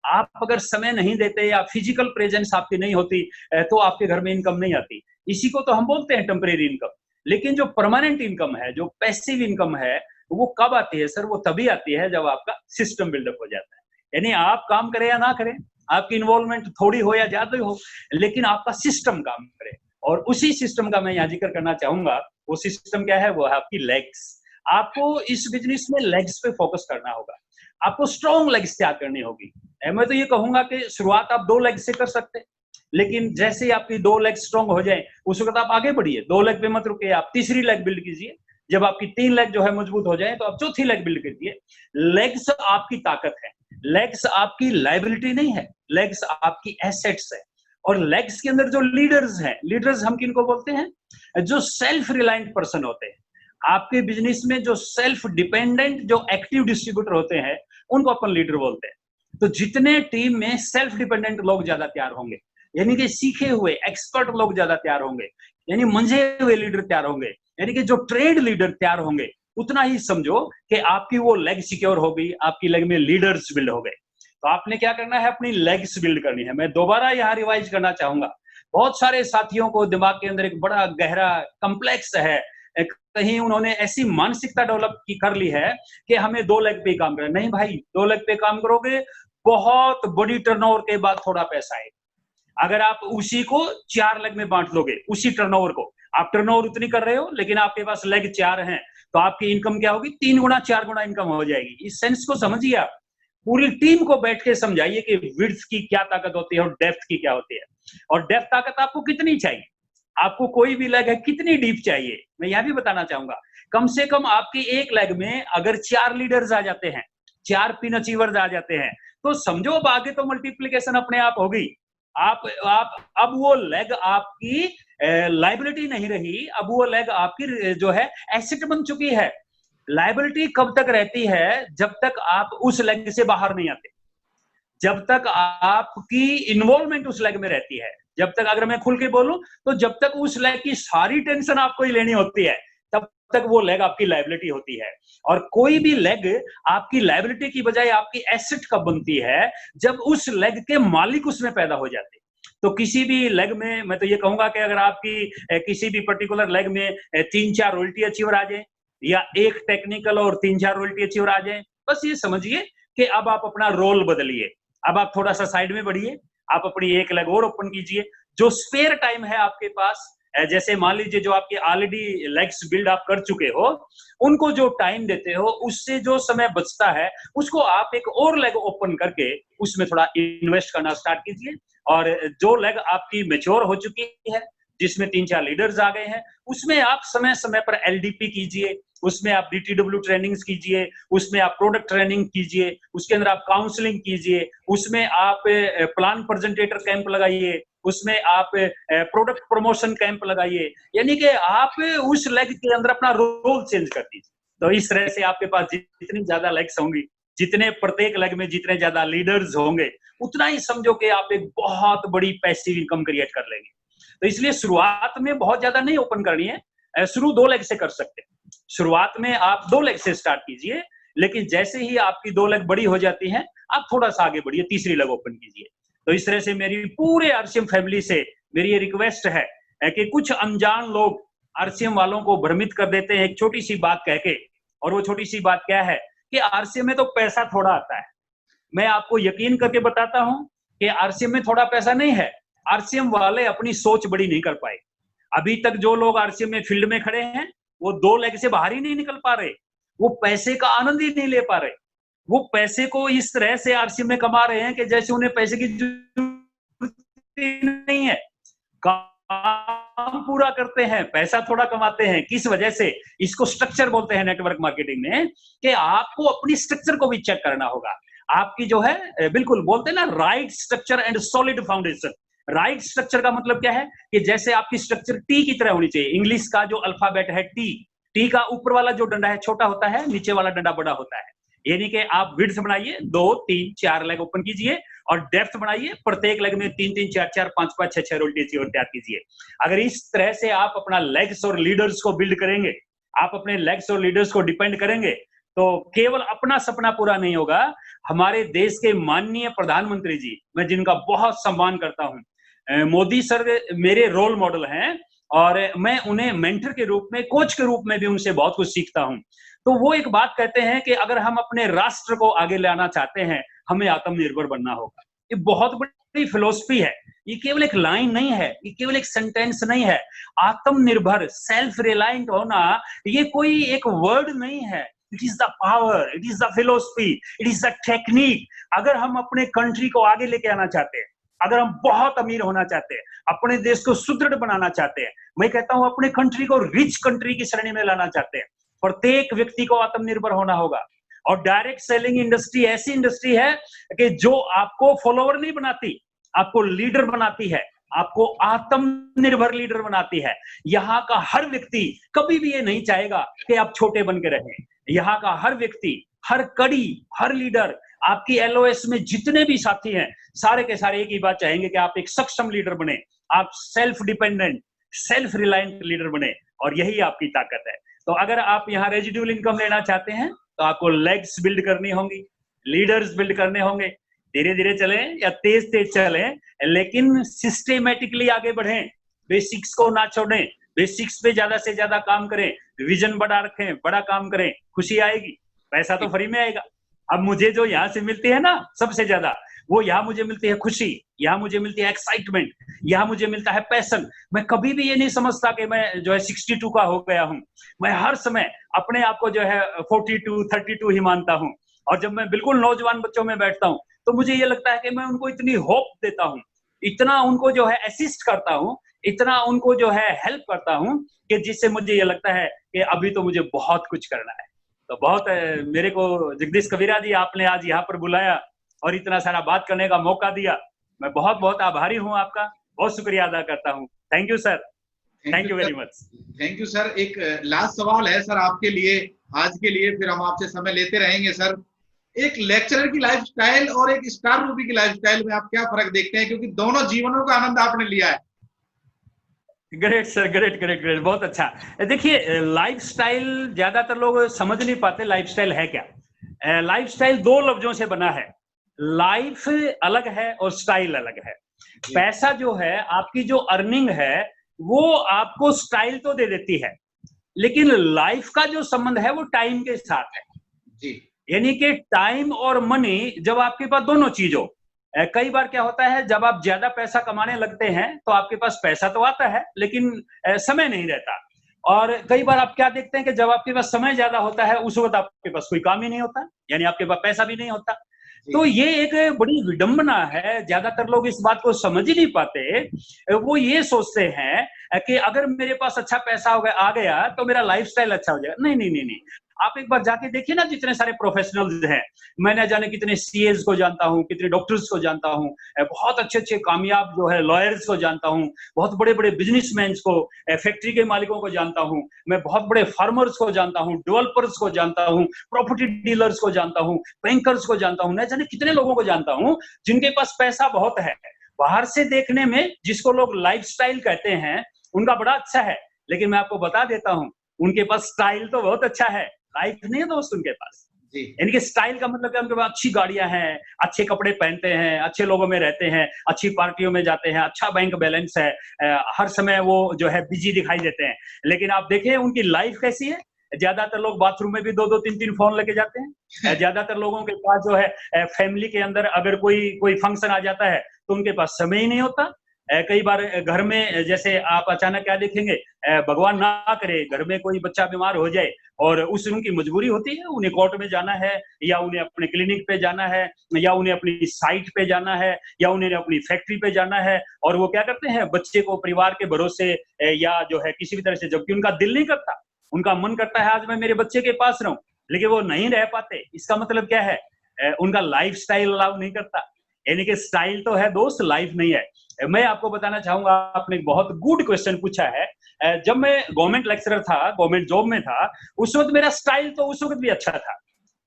आप अगर समय नहीं देते या फिजिकल प्रेजेंस आपकी नहीं होती तो आपके घर में इनकम नहीं आती। इसी को तो हम बोलते हैं टेम्परेरी इनकम। लेकिन जो परमानेंट इनकम है, जो पैसिव इनकम है, वो कब आती है सर? वो तभी आती है जब आपका सिस्टम बिल्डअप हो जाता है। यानी आप काम करें या ना करें, आपकी इन्वॉल्वमेंट थोड़ी हो या ज्यादा हो, लेकिन आपका सिस्टम काम करे। और उसी सिस्टम का मैं यहाँ जिक्र करना चाहूंगा। वो सिस्टम क्या है? वो है आपकी लेग्स। आपको इस बिजनेस में लेग्स पे फोकस करना होगा, आपको स्ट्रॉन्ग लेग्स तैयार करनी होगी। मैं तो ये कहूंगा कि शुरुआत आप 2 लेग से कर सकते हैं, लेकिन जैसे ही आपकी 2 लेग स्ट्रॉन्ग हो जाए उस वक्त आप आगे बढ़िए। 2 लेग पे मत रुके, आप तीसरी लेग बिल्ड कीजिए। जब आपकी 3 लेग जो है मजबूत हो जाए तो आप चौथी लेग बिल्ड कीजिए। लेग्स आपकी ताकत है, लेग्स आपकी लाइबिलिटी नहीं है, लेग्स आपकी एसेट्स है। और लेग्स के अंदर जो लीडर्स हैं, लीडर्स हम किनको बोलते हैं? जो सेल्फ रिलायंट पर्सन होते हैं। आपके बिजनेस में जो सेल्फ डिपेंडेंट, जो एक्टिव डिस्ट्रीब्यूटर होते हैं, उनको अपन लीडर बोलते हैं। तो जितने टीम में सेल्फ डिपेंडेंट लोग ज्यादा तैयार होंगे, यानी कि सीखे हुए एक्सपर्ट लोग ज्यादा तैयार होंगे, यानी मंझे हुए लीडर तैयार होंगे, यानी कि जो ट्रेड लीडर तैयार होंगे, उतना ही समझो कि आपकी वो लेग सिक्योर हो गई, आपकी लेग में लीडर्स बिल्ड हो गए। तो आपने क्या करना है? अपनी लेग्स बिल्ड करनी है। मैं दोबारा यहाँ रिवाइज करना चाहूंगा। बहुत सारे साथियों को दिमाग के अंदर एक बड़ा गहरा कॉम्प्लेक्स है कहीं उन्होंने ऐसी मानसिकता डेवलप कर ली है कि हमें 2 लेग पे काम करना। नहीं भाई, 2 लेग पे काम करोगे, बहुत बड़ी टर्नओवर के बाद थोड़ा पैसा है। अगर आप उसी को 4 लेग में बांट लोगे, उसी टर्नओवर को, आप टर्नओवर उतनी कर रहे हो लेकिन आपके पास लेग 4 हैं, तो आपकी इनकम क्या होगी? 3 गुना 4 गुना इनकम हो जाएगी। इस सेंस को समझिए आप। पूरी टीम को बैठ के समझाइए कि विड्थ की क्या ताकत होती है और डेप्थ की क्या होती है, और डेप्थ ताकत आपको कितनी चाहिए, आपको कोई भी लेग है कितनी डीप चाहिए। मैं यह भी बताना चाहूंगा, कम से कम आपकी एक लेग में अगर 4 लीडर्स आ जाते हैं, 4 पिन अचीवर्स आ जाते हैं, तो समझो अब आगे तो मल्टीप्लीकेशन अपने आप होगी। आप अब वो लेग आपकी लाइबिलिटी नहीं रही, अब वो लेग आपकी जो है एसेट बन चुकी है। लाइबिलिटी कब तक रहती है? जब तक आप उस लेग से बाहर नहीं आते, जब तक आपकी इन्वॉल्वमेंट उस लेग में रहती है, जब तक, अगर मैं खुल के बोलूं तो जब तक उस लेग की सारी टेंशन आपको ही लेनी होती है, तब तक वो लेग आपकी लाइबिलिटी होती है। और कोई भी लेग आपकी लाइबिलिटी की बजाय आपकी एसेट कब बनती है? जब उस लेग के मालिक उसमें पैदा हो जाते हैं। तो किसी भी लेग में मैं तो ये कहूंगा कि अगर आपकी किसी भी पर्टिकुलर लेग में 3-4 रॉयल्टी अचीवर आ जाए, या एक टेक्निकल और 3-4 रॉयल्टी अचीवर आ जाए, बस ये समझिए कि अब आप अपना रोल बदलिए, अब आप थोड़ा सा साइड में बढ़िए, आप अपनी एक लेग और ओपन कीजिए। जो स्पेयर टाइम है आपके पास, जैसे मान लीजिए जो आपके ऑलरेडी लेग्स बिल्ड आप कर चुके हो, उनको जो टाइम देते हो, उससे जो समय बचता है उसको आप एक और लेग ओपन करके उसमें थोड़ा इन्वेस्ट करना स्टार्ट कीजिए। और जो लेग आपकी मैच्योर हो चुकी है, जिसमें 3-4 लीडर्स आ गए हैं, उसमें आप समय समय पर एलडीपी कीजिए, उसमें आप डीटीडब्ल्यू ट्रेनिंग्स कीजिए, उसमें आप प्रोडक्ट ट्रेनिंग कीजिए, उसके अंदर आप काउंसलिंग कीजिए, उसमें आप प्लान प्रेजेंटेटर कैंप लगाइए, उसमें आप प्रोडक्ट प्रमोशन कैंप लगाइए, यानी कि आप उस लेग के अंदर अपना रोल चेंज कर दीजिए। तो इस तरह से आपके पास जितनी ज्यादा लेग्स होंगी, जितने प्रत्येक लेग में जितने ज्यादा लीडर्स होंगे, उतना ही समझो कि आप एक बहुत बड़ी पैसिव इनकम क्रिएट कर लेंगे। तो इसलिए शुरुआत में बहुत ज्यादा नहीं ओपन करनी है, शुरू 2 लेग से कर सकते हैं। शुरुआत में आप 2 लेग से स्टार्ट कीजिए, लेकिन जैसे ही आपकी 2 लेग बड़ी हो जाती हैं, आप थोड़ा सा आगे बढ़िए, तीसरी लेग ओपन कीजिए। तो इस तरह से मेरी पूरे आरसीएम फैमिली से मेरी ये रिक्वेस्ट है कि कुछ अनजान लोग आरसीएम वालों को भ्रमित कर देते हैं एक छोटी सी बात कह के, और वो छोटी सी बात क्या है कि आरसीएम में तो पैसा थोड़ा आता है। मैं आपको यकीन करके बताता हूं कि आरसीएम में थोड़ा पैसा नहीं है। आरसीएम वाले अपनी सोच बड़ी नहीं कर पाए। अभी तक जो लोग आरसीएम में फील्ड में खड़े हैं, वो 2 लेग से बाहर ही नहीं निकल पा रहे, वो पैसे का आनंद ही नहीं ले पा रहे। वो पैसे को इस तरह से आरसीएम में कमा रहे हैं कि जैसे उन्हें पैसे की जरूरत नहीं है। काम पूरा करते हैं, पैसा थोड़ा कमाते हैं। किस वजह से? इसको स्ट्रक्चर बोलते हैं नेटवर्क मार्केटिंग में, कि आपको अपनी स्ट्रक्चर को भी चेक करना होगा। आपकी जो है, बिल्कुल बोलते हैं ना, right structure and solid foundation. Right structure का मतलब क्या है कि जैसे आपकी स्ट्रक्चर टी की तरह होनी चाहिए। इंग्लिश का जो अल्फाबेट है टी, टी का ऊपर वाला जो डंडा है छोटा होता है, नीचे वाला डंडा बड़ा होता है। यानी कि आप विड्थ बनाइए, 2, 3, 4 लेग ओपन कीजिए, और डेप्थ बढ़ाइए, प्रत्येक लेग में 3-3, 4-4, 5-5, 6-6 रोल्टी तैयार कीजिए। अगर इस तरह से आप अपना लेग्स और लीडर्स को बिल्ड करेंगे, आप अपने लेग्स और लीडर्स को डिपेंड करेंगे, तो केवल अपना सपना पूरा नहीं होगा। हमारे देश के माननीय प्रधानमंत्री जी, मैं जिनका बहुत सम्मान करता हूं, मोदी सर मेरे रोल मॉडल हैं, और मैं उन्हें मेंटर के रूप में, कोच के रूप में भी उनसे बहुत कुछ सीखता हूं। तो वो एक बात कहते हैं कि अगर हम अपने राष्ट्र को आगे लाना चाहते हैं, हमें आत्मनिर्भर बनना होगा। ये बहुत बड़ी फिलॉसफी है, ये केवल एक लाइन नहीं है, ये केवल एक सेंटेंस नहीं है। आत्मनिर्भर, सेल्फ रिलायंट होना, ये कोई एक वर्ड नहीं है। It is the power, it is the philosophy, it is the technique. अगर हम अपने कंट्री को आगे लेके आना चाहते हैं, अगर हम बहुत अमीर होना चाहते हैं, अपने देश को सुदृढ़ बनाना चाहते हैं, मैं कहता हूं अपने कंट्री को रिच कंट्री की श्रेणी में लाना चाहते हैं, प्रत्येक व्यक्ति को आत्मनिर्भर होना होगा। और डायरेक्ट सेलिंग इंडस्ट्री ऐसी इंडस्ट्री है कि जो आपको फॉलोवर नहीं बनाती, आपको लीडर बनाती है, आपको आत्मनिर्भर लीडर बनाती है। यहाँ का हर व्यक्ति कभी भी ये नहीं चाहेगा कि आप छोटे बन के रहें। यहाँ का हर व्यक्ति, हर कड़ी, हर लीडर, आपकी एलओएस में जितने भी साथी हैं, सारे के सारे एक ही बात चाहेंगे कि आप एक सक्षम लीडर बने, आप self dependent, self reliant leader बने, और यही आपकी ताकत है। तो अगर आप यहाँ रेजिड्यूअल इनकम लेना चाहते हैं, तो आपको लेग्स बिल्ड करनी होंगी, लीडर्स बिल्ड करने होंगे। धीरे धीरे चलें या तेज तेज चलें, लेकिन सिस्टेमेटिकली आगे बढ़ें। बेसिक्स को ना छोड़ें, बेसिक्स पे ज्यादा से ज्यादा काम करें, विजन बड़ा रखें, बड़ा काम करें, खुशी आएगी। पैसा तो फ्री में आएगा। अब मुझे जो यहाँ से मिलती है ना सबसे ज्यादा, वो यहाँ मुझे मिलती है खुशी, यहाँ मुझे मिलती है एक्साइटमेंट, यहाँ मुझे मिलता है पैशन। मैं कभी भी ये नहीं समझता कि मैं जो है 62 का हो गया हूँ। मैं हर समय अपने आप को जो है 42, 32 ही मानता हूँ। और जब मैं बिल्कुल नौजवान बच्चों में बैठता हूँ तो मुझे ये लगता है कि मैं उनको इतनी होप देता हूँ, इतना उनको जो है असिस्ट करता हूँ, इतना उनको जो है हेल्प करता हूँ, कि जिससे मुझे ये लगता है कि अभी तो मुझे बहुत कुछ करना है। तो बहुत मेरे को जगदीश कबीरा जी, आपने आज यहाँ पर बुलाया और इतना सारा बात करने का मौका दिया। मैं बहुत बहुत आभारी हूँ आपका, बहुत शुक्रिया अदा करता हूँ। Thank you sir, thank you very much. Thank you sir. एक लास्ट सवाल है सर आपके लिए, आज के लिए, फिर हम आपसे समय लेते रहेंगे सर। एक लेक्चरर की लाइफस्टाइल और एक स्टार रूबी की लाइफस्टाइल में आप क्या फर्क देखते हैं, क्योंकि दोनों जीवनों का आनंद आपने लिया है। Great sir, great great great, बहुत अच्छा। देखिए, लाइफस्टाइल ज्यादातर लोग समझ नहीं पाते लाइफस्टाइल है क्या। लाइफस्टाइल दो लफ्जों से बना है, लाइफ अलग है और स्टाइल अलग है। पैसा जो है, आपकी जो अर्निंग है, वो आपको स्टाइल तो दे देती है, लेकिन लाइफ का जो संबंध है वो टाइम के साथ है जी। यानी कि टाइम और मनी, जब आपके पास दोनों चीज हो। कई बार क्या होता है, जब आप ज्यादा पैसा कमाने लगते हैं तो आपके पास पैसा तो आता है लेकिन समय नहीं रहता। और कई बार आप क्या देखते हैं कि जब आपके पास समय ज्यादा होता है उस वक्त आपके पास कोई काम ही नहीं होता, यानी आपके पास पैसा भी नहीं होता। तो ये एक बड़ी विडंबना है, ज्यादातर लोग इस बात को समझ ही नहीं पाते। वो ये सोचते हैं कि अगर मेरे पास अच्छा पैसा आ गया तो मेरा लाइफस्टाइल अच्छा हो जाएगा। नहीं नहीं नहीं नहीं, आप एक बार जाके देखिए ना, जितने सारे प्रोफेशनल्स हैं, मैं न जाने कितने सीएस को जानता हूँ, कितने डॉक्टर्स को जानता हूँ, बहुत अच्छे अच्छे कामयाब जो है लॉयर्स को जानता हूँ, बहुत बड़े बड़े बिजनेसमैन को, फैक्ट्री के मालिकों को जानता हूँ, मैं बहुत बड़े फार्मर्स को जानता हूँ, डेवलपर्स को जानता हूँ, प्रॉपर्टी डीलर्स को जानता हूँ, बैंकर्स को जानता हूँ, न जाने कितने लोगों को जानता हूँ जिनके पास पैसा बहुत है। बाहर से देखने में जिसको लोग लाइफस्टाइल कहते हैं उनका बड़ा अच्छा है, लेकिन मैं आपको बता देता हूँ उनके पास स्टाइल तो बहुत अच्छा है, लाइफ नहीं है दोस्त उनके पास। यानी कि स्टाइल का मतलब क्या, उनके पास अच्छी गाड़ियां हैं, अच्छे कपड़े पहनते हैं, अच्छे लोगों में रहते हैं, अच्छी पार्टियों में जाते हैं, अच्छा बैंक बैलेंस है, हर समय वो जो है बिजी दिखाई देते हैं। लेकिन आप देखें उनकी लाइफ कैसी है। ज्यादातर लोग बाथरूम में भी 2-2, 3-3 फोन लेके जाते हैं। ज्यादातर लोगों के पास जो है फैमिली के अंदर अगर कोई फंक्शन आ जाता है तो उनके पास समय ही नहीं होता। कई बार घर में जैसे आप अचानक क्या देखेंगे, भगवान ना करे घर में कोई बच्चा बीमार हो जाए और उस उनकी मजबूरी होती है, उन्हें कोर्ट में जाना है, या उन्हें अपने क्लिनिक पे जाना है, या उन्हें अपनी साइट पे जाना है, या उन्हें अपनी फैक्ट्री पे जाना है। और वो क्या करते हैं, बच्चे को परिवार के भरोसे या जो है किसी भी तरह से, जबकि उनका दिल नहीं करता, उनका मन करता है आज मैं मेरे बच्चे के पास रहूं, लेकिन वो नहीं रह पाते। इसका मतलब क्या है, उनका लाइफ स्टाइल अलाउ नहीं करता। यानी कि स्टाइल तो है दोस्त, लाइफ नहीं है। मैं आपको बताना चाहूंगा, आपने एक बहुत गुड क्वेश्चन पूछा है। जब मैं गवर्नमेंट लेक्चरर था, गवर्नमेंट जॉब में था, उस वक्त मेरा स्टाइल तो उस वक्त भी अच्छा था,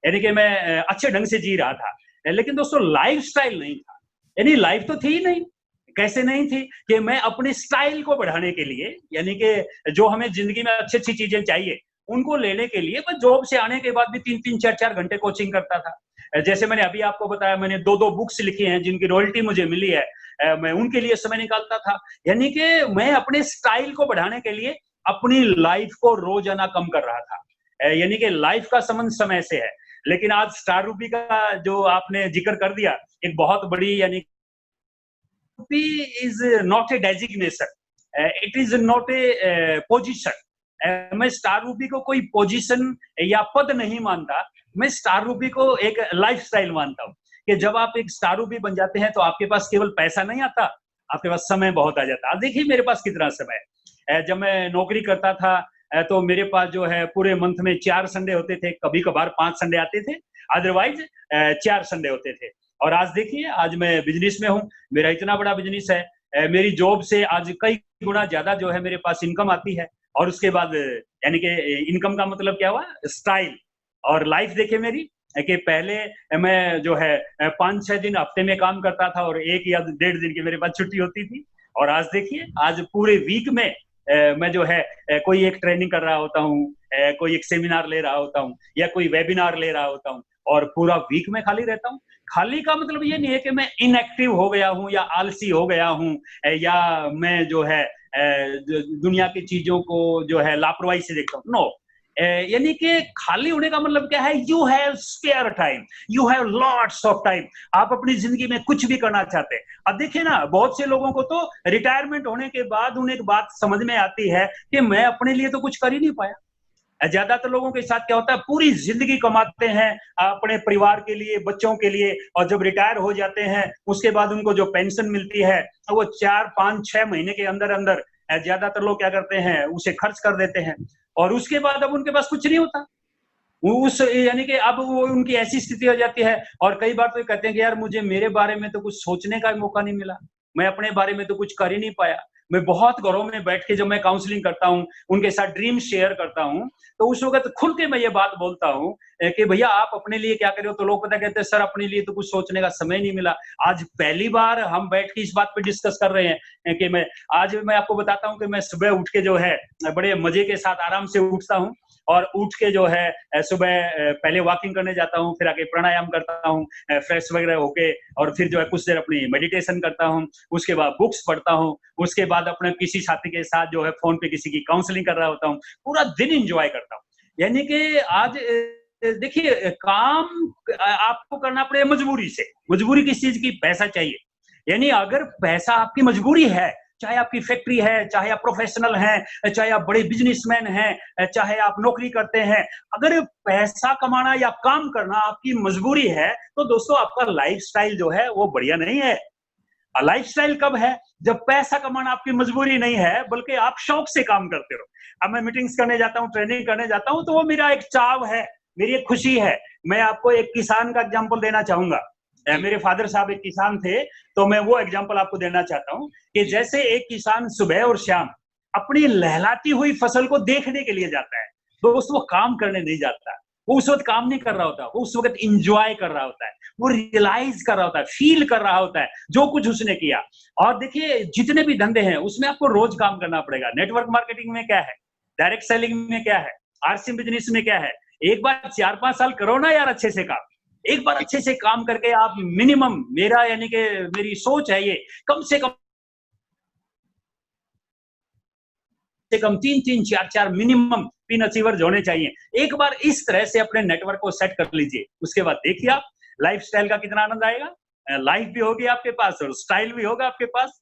यानी कि मैं अच्छे ढंग से जी रहा था, लेकिन दोस्तों लाइफ स्टाइल नहीं था। यानी लाइफ तो थी ही नहीं। कैसे नहीं थी कि मैं अपने स्टाइल को बढ़ाने के लिए, यानी कि जो हमें जिंदगी में अच्छी अच्छी चीजें चाहिए उनको लेने के लिए मैं जॉब से आने के बाद भी 3-3, 4-4 घंटे कोचिंग करता था। जैसे मैंने अभी आपको बताया, मैंने 2-2 बुक्स लिखी हैं जिनकी रॉयल्टी मुझे मिली है, मैं उनके लिए समय निकालता था। यानी कि मैं अपने स्टाइल को बढ़ाने के लिए अपनी लाइफ को रोजाना कम कर रहा था। यानी कि लाइफ का संबंध समय से है। लेकिन आज स्टार रूबी का जो आपने जिक्र कर दिया, एक बहुत बड़ी, यानी is not a designation, it is not a position। मैं स्टार रूबी को कोई पोजीशन या पद नहीं मानता, मैं स्टार रूबी को एक लाइफस्टाइल मानता हूँ कि जब आप एक स्टार रूबी बन जाते हैं तो आपके पास केवल पैसा नहीं आता, आपके पास समय बहुत आ जाता है। देखिए मेरे पास कितना समय है। जब मैं नौकरी करता था तो मेरे पास जो है पूरे मंथ में 4 संडे होते थे, कभी कभार 5 संडे आते थे, अदरवाइज 4 संडे होते थे। और आज देखिए, आज मैं बिजनेस में हूँ, मेरा इतना बड़ा बिजनेस है, मेरी जॉब से आज कई गुना ज्यादा जो है मेरे पास इनकम आती है। और उसके बाद यानी कि इनकम का मतलब क्या हुआ, स्टाइल। और लाइफ देखिए मेरी, कि पहले मैं जो है 5-6 दिन हफ्ते में काम करता था और 1 या 1.5 दिन की मेरे पास छुट्टी होती थी। और आज देखिए, आज पूरे वीक में मैं जो है कोई एक ट्रेनिंग कर रहा होता हूँ, कोई एक सेमिनार ले रहा होता हूँ, या कोई वेबिनार ले रहा होता हूँ, और पूरा वीक में खाली रहता हूँ। खाली का मतलब ये नहीं है कि मैं इनएक्टिव हो गया हूँ या आलसी हो गया हूँ, या मैं जो है दुनिया की चीजों को जो है लापरवाही से देखता हूँ। नो, यानी कि खाली होने का मतलब क्या है? You have spare time, you have lots of time. आप अपनी जिंदगी में कुछ भी करना चाहते हैं। अब देखिए ना, बहुत से लोगों को तो रिटायरमेंट होने के बाद उन्हें एक बात समझ में आती है कि मैं अपने लिए तो कुछ कर ही नहीं पाया। ज्यादातर लोगों के साथ क्या होता है, पूरी जिंदगी कमाते हैं अपने परिवार के लिए, बच्चों के लिए, और जब रिटायर हो जाते हैं उसके बाद उनको जो पेंशन मिलती है वो 4, 5, 6 महीने के अंदर अंदर ज्यादातर लोग क्या करते हैं, उसे खर्च कर देते हैं, और उसके बाद अब उनके पास कुछ नहीं होता। उस यानी कि अब वो उनकी ऐसी स्थिति हो जाती है, और कई बार तो कहते हैं कि यार मुझे मेरे बारे में तो कुछ सोचने का मौका नहीं मिला, मैं अपने बारे में तो कुछ कर ही नहीं पाया। मैं बहुत घरों में बैठ के जब मैं काउंसलिंग करता हूँ, उनके साथ ड्रीम शेयर करता हूँ, तो उस वक्त खुल के मैं ये बात बोलता हूँ कि भैया आप अपने लिए क्या कर रहे हो? तो लोग पता कहते हैं सर अपने लिए तो कुछ सोचने का समय नहीं मिला। आज पहली बार हम बैठ के इस बात पे डिस्कस कर रहे हैं कि मैं आपको बताता हूँ कि मैं सुबह उठ के जो है बड़े मजे के साथ आराम से उठता हूँ, और उठ के जो है सुबह पहले वॉकिंग करने जाता हूँ, फिर आके प्राणायाम करता हूँ, फ्रेश वगैरह होके, और फिर जो है कुछ देर अपनी मेडिटेशन करता हूँ, उसके बाद बुक्स पढ़ता हूँ, उसके बाद अपने किसी साथी के साथ जो है फोन पे किसी की काउंसलिंग कर रहा होता हूँ, पूरा दिन एंजॉय करता हूँ। यानी कि आज देखिए काम आपको करना पड़े मजबूरी से। मजबूरी किस चीज की? पैसा चाहिए। यानी अगर पैसा आपकी मजबूरी है, चाहे आपकी फैक्ट्री है, चाहे आप प्रोफेशनल हैं, चाहे आप बड़े बिजनेसमैन हैं, चाहे आप नौकरी करते हैं, अगर पैसा कमाना या काम करना आपकी मजबूरी है, तो दोस्तों आपका लाइफस्टाइल जो है वो बढ़िया नहीं है। लाइफस्टाइल कब है? जब पैसा कमाना आपकी मजबूरी नहीं है, बल्कि आप शौक से काम करते हो। अब मैं मीटिंग्स करने जाता हूँ, ट्रेनिंग करने जाता हूँ, तो वो मेरा एक चाव है, मेरी एक खुशी है। मैं आपको एक किसान का एग्जाम्पल देना चाहूंगा। मेरे फादर साहब एक किसान थे, तो मैं वो एग्जाम्पल आपको देना चाहता हूँ कि जैसे एक किसान सुबह और शाम अपनी लहलाती हुई फसल को देखने के लिए जाता है, दोस्तों वो काम करने नहीं जाता। वो उस वक्त काम नहीं कर रहा होता, वो उस वक्त इंजॉय कर रहा होता है, वो रियलाइज कर रहा होता है, फील कर रहा होता है जो कुछ उसने किया। और देखिए जितने भी धंधे हैं उसमें आपको रोज काम करना पड़ेगा। नेटवर्क मार्केटिंग में क्या है, डायरेक्ट सेलिंग में क्या है, आरसी बिजनेस में क्या है, एक बार 4-5 साल करो ना यार अच्छे से काम। एक बार अच्छे से काम करके आप मिनिमम, मेरा यानी कि मेरी सोच है ये, कम से कम 3-3, 4-4 मिनिमम पिन अचीवर्स होने चाहिए। एक बार इस तरह से अपने नेटवर्क को सेट कर लीजिए, उसके बाद देखिए आप लाइफस्टाइल का कितना आनंद आएगा। लाइफ भी होगी आपके पास और स्टाइल भी होगा आपके पास।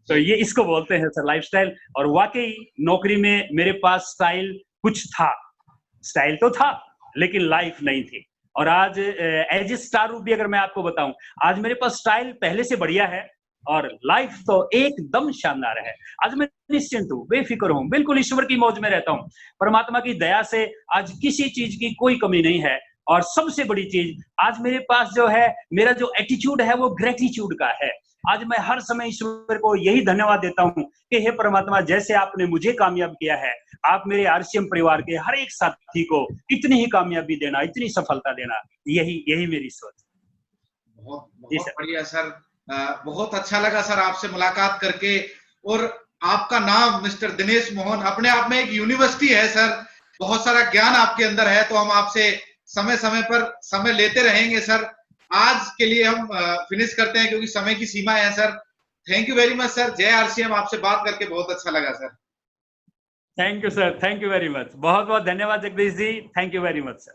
तो ये इसको बोलते हैं सर लाइफस्टाइल। और वाकई नौकरी में मेरे पास स्टाइल कुछ था, स्टाइल तो था लेकिन लाइफ नहीं थी। और आज एज ए स्टार रूप भी अगर मैं आपको बताऊं, आज मेरे पास स्टाइल पहले से बढ़िया है और लाइफ तो एकदम शानदार है। आज मैं निश्चिंत हूँ, बेफिक्र हूँ, बिल्कुल ईश्वर की मौज में रहता हूँ। परमात्मा की दया से आज किसी चीज की कोई कमी नहीं है। और सबसे बड़ी चीज आज मेरे पास जो है, मेरा जो एटीट्यूड है वो ग्रेटिट्यूड का है। आज मैं हर समय ईश्वर को यही धन्यवाद देता हूँ कि हे परमात्मा, जैसे आपने मुझे कामयाब किया है, आप मेरे आरसीएम परिवार के हर एक साथी को इतनी ही कामयाबी देना, इतनी सफलता देना, यही मेरी सोच। बहुत बहुत बढ़िया सर, बहुत अच्छा लगा सर आपसे मुलाकात करके। और आपका नाम मिस्टर दिनेश मोहन अपने आप में एक यूनिवर्सिटी है सर, बहुत सारा ज्ञान आपके अंदर है। तो हम आपसे समय समय पर समय लेते रहेंगे सर। आज के लिए हम फिनिश करते हैं क्योंकि समय की सीमा है sir. Thank you very much sir. जय आरसीएम। आपसे बात करके बहुत अच्छा लगा sir. Thank you sir, thank you very much. बहुत बहुत धन्यवाद Jagdish ji, thank you very much sir.